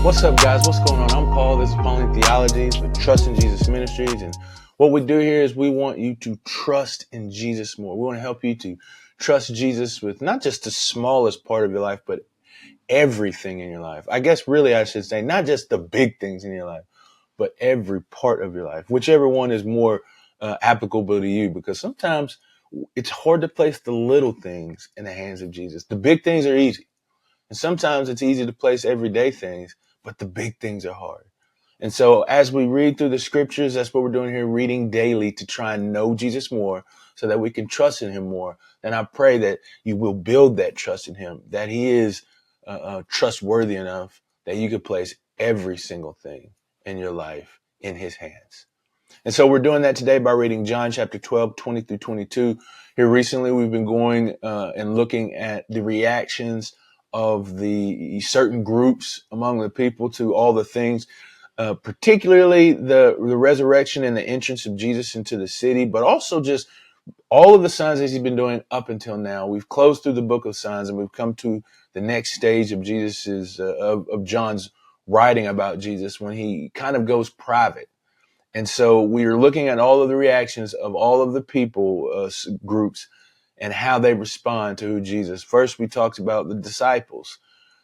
What's up, guys? What's going on? I'm Paul. This is Pauline Theologies with Trust in Jesus Ministries. And what we do here is we want you to trust in Jesus more. We want to help you to trust Jesus with not just the smallest part of your life, but everything in your life. I guess really I should say not just the big things in your life, but every part of your life, whichever one is more applicable to you, because sometimes it's hard to place the little things in the hands of Jesus. The big things are easy. And sometimes it's easy to place everyday things, but the big things are hard. And so as we read through the scriptures, that's what we're doing here, reading daily to try and know Jesus more so that we can trust in him more. And I pray that you will build that trust in him, that he is trustworthy enough that you could place every single thing in your life in his hands. And so we're doing that today by reading John chapter 12, 20 through 22. Here recently, we've been going and looking at the reactions of the certain groups among the people to all the things, particularly the resurrection and the entrance of Jesus into the city, but also just all of the signs that he's been doing up until now. We've closed through the book of signs and we've come to the next stage of Jesus's, of John's writing about Jesus when he kind of goes private. And so we are looking at all of the reactions of all of the people groups and how they respond to Jesus. First, we talked about the disciples.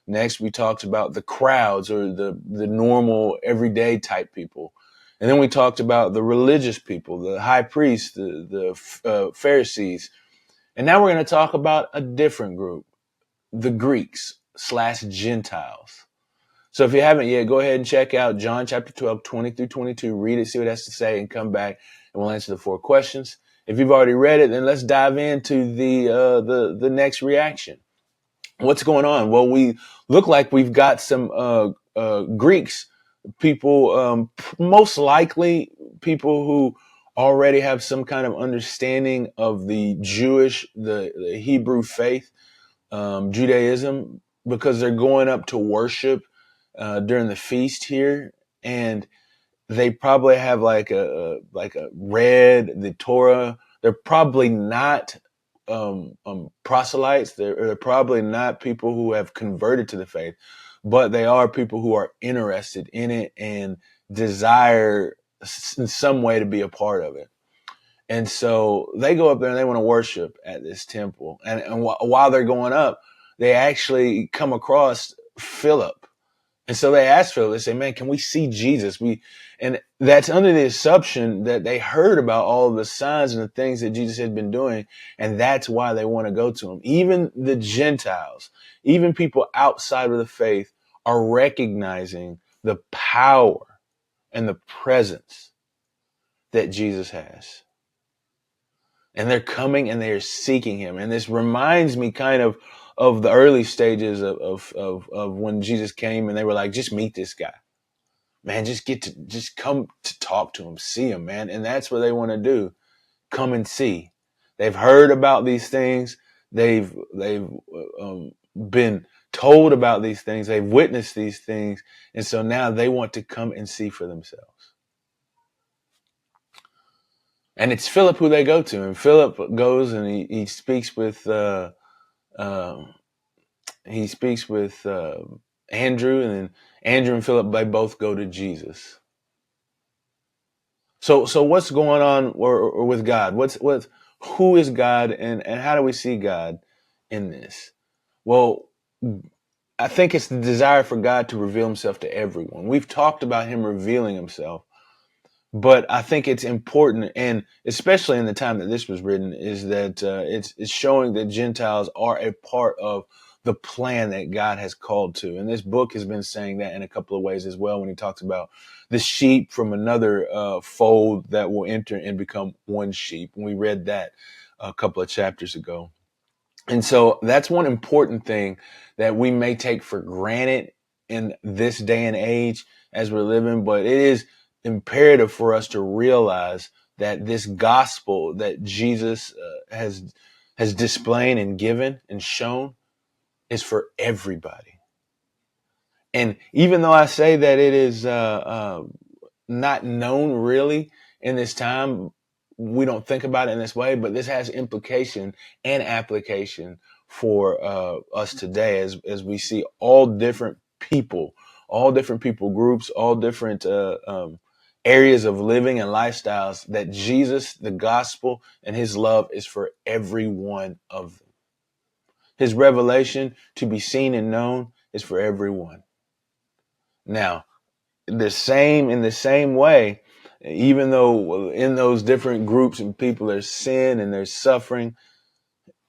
Next, we talked about the crowds or the normal everyday type people. And then we talked about the religious people, the high priests, the Pharisees. And now we're going to talk about a different group, the Greeks/Gentiles. So if you haven't yet, go ahead and check out John chapter 12, 20 through 22. Read it, see what it has to say, and come back and we'll answer the 4 questions. If you've already read it, then let's dive into the next reaction. What's going on? Well, we look like we've got some Greeks, people, most likely people who already have some kind of understanding of the the Hebrew faith, Judaism, because they're going up to worship during the feast here, and they probably have like a read the Torah. They're probably not proselytes. They're probably not people who have converted to the faith, but they are people who are interested in it and desire in some way to be a part of it. And so they go up there and they want to worship at this temple. And while they're going up, they actually come across Philip. And so they ask Philip, they say, man, can we see Jesus? And that's under the assumption that they heard about all of the signs and the things that Jesus had been doing. And that's why they want to go to him. Even the Gentiles, even people outside of the faith are recognizing the power and the presence that Jesus has. And they're coming and they're seeking him. And this reminds me kind of the early stages of when Jesus came and they were like, just meet this guy, man, just come to talk to him, see him, man. And that's what they want to do. Come and see. They've heard about these things. They've been told about these things. They've witnessed these things. And so now they want to come and see for themselves. And it's Philip who they go to. And Philip goes and he speaks with Andrew, and then Andrew and Philip, they both go to Jesus. So what's going on or with God? Who is God, and how do we see God in this? Well, I think it's the desire for God to reveal himself to everyone. We've talked about him revealing himself, but I think it's important, and especially in the time that this was written, is that it's showing that Gentiles are a part of the plan that God has called to. And this book has been saying that in a couple of ways as well when he talks about the sheep from another fold that will enter and become one sheep. And we read that a couple of chapters ago. And so that's one important thing that we may take for granted in this day and age as we're living, but it is imperative for us to realize that this gospel that Jesus has displayed and given and shown is for everybody. And even though I say that it is not known really in this time, we don't think about it in this way, but this has implication and application for us today as we see all different people, all different people groups, all different areas of living and lifestyles, that Jesus, the gospel, and his love is for every one of them. His revelation to be seen and known is for everyone. Now, in the same way, even though in those different groups and people there's sin and there's suffering,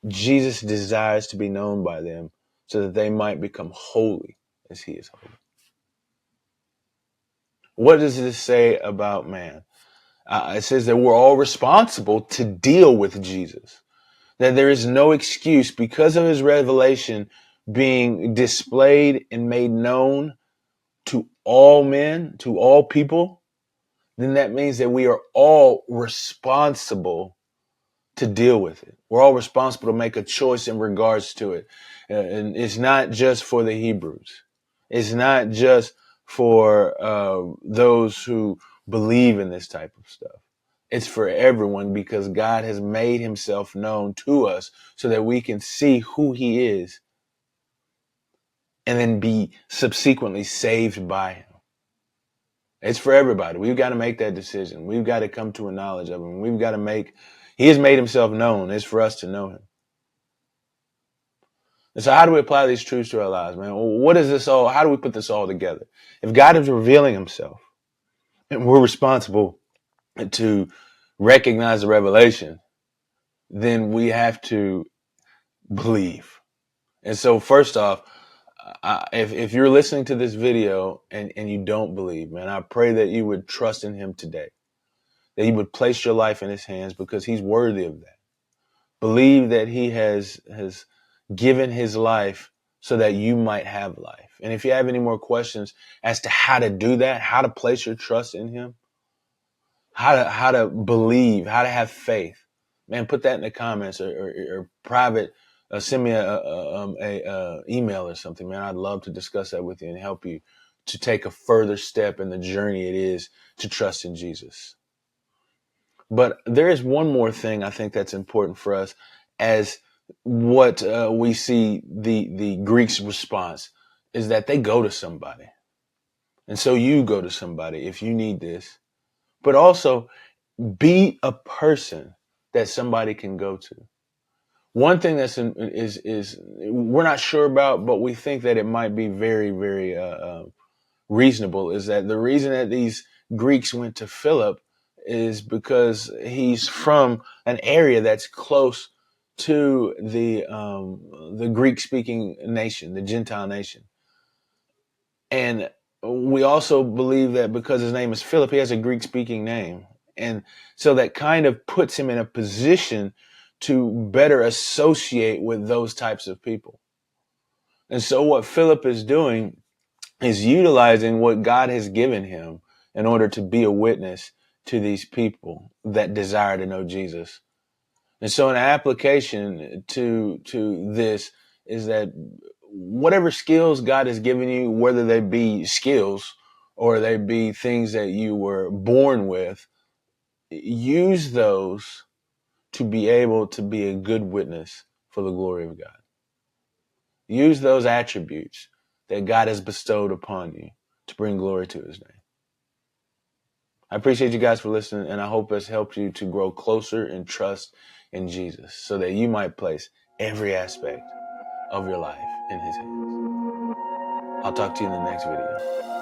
Jesus desires to be known by them so that they might become holy as he is holy. What does this say about man? It says that we're all responsible to deal with Jesus, that there is no excuse because of his revelation being displayed and made known to all men, to all people. Then that means that we are all responsible to deal with it. We're all responsible to make a choice in regards to it. And it's not just for the Hebrews. It's not just for those who believe in this type of stuff. It's for everyone, because God has made himself known to us so that we can see who he is and then be subsequently saved by him. It's for everybody. We've got to make that decision. We've got to come to a knowledge of him. He has made himself known. It's for us to know him. And so how do we apply these truths to our lives, man? What is this all? How do we put this all together? If God is revealing himself and we're responsible to recognize the revelation, then we have to believe. And so first off, if you're listening to this video and you don't believe, man, I pray that you would trust in him today, that you would place your life in his hands because he's worthy of that. Believe that he has given his life so that you might have life. And if you have any more questions as to how to do that, how to place your trust in him, how to believe, how to have faith, man, put that in the comments or private. Send me a email or something, man. I'd love to discuss that with you and help you to take a further step in the journey it is to trust in Jesus. But there is one more thing I think that's important for us as what we see the Greeks' response is that they go to somebody. And so you go to somebody if you need this. But also be a person that somebody can go to. One thing is we're not sure about, but we think that it might be very, very reasonable, is that the reason that these Greeks went to Philip is because he's from an area that's close to the Greek-speaking nation, the Gentile nation. And we also believe that because his name is Philip, he has a Greek-speaking name. And so that kind of puts him in a position to better associate with those types of people. And so what Philip is doing is utilizing what God has given him in order to be a witness to these people that desire to know Jesus. And so an application to this is that whatever skills God has given you, whether they be skills or they be things that you were born with, use those to be able to be a good witness for the glory of God. Use those attributes that God has bestowed upon you to bring glory to his name. I appreciate you guys for listening, and I hope it's helped you to grow closer in trust in Jesus so that you might place every aspect of your life in his hands. I'll talk to you in the next video.